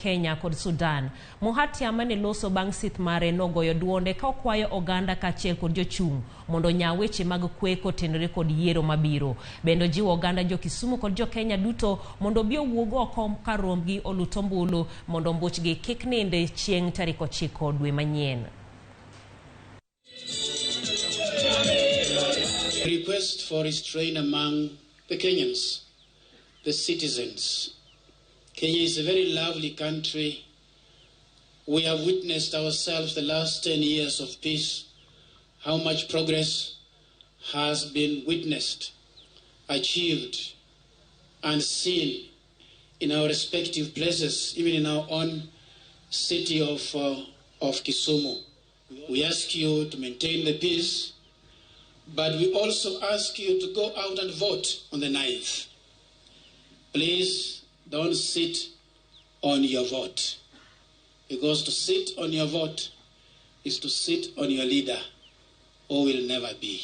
Kenya kod Sudan. Muhatia mane loso bang' sith mare nogoyo duonde ka okwayo oganda kaachiel kod jochung' mondo nya weche mag kwe kotenore kod yiero mabiro. Bendo jiwo oganda jo Kisumu kod jo Kenya duto mondo bi owuog oko ka romgi oluto ombulu mondo mbuchgi kik ninde chieng' tarik 9 dwe manyien. Request for restraint among the Kenyans, the citizens. Kenya is a very lovely country. We have witnessed ourselves the last 10 years of peace, how much progress has been witnessed, achieved, and seen in our respective places, even in our own city of Kisumu. We ask you to maintain the peace, but we also ask you to go out and vote on the 9th. Please don't sit on your vote, because to sit on your vote is to sit on your leader, who will never be.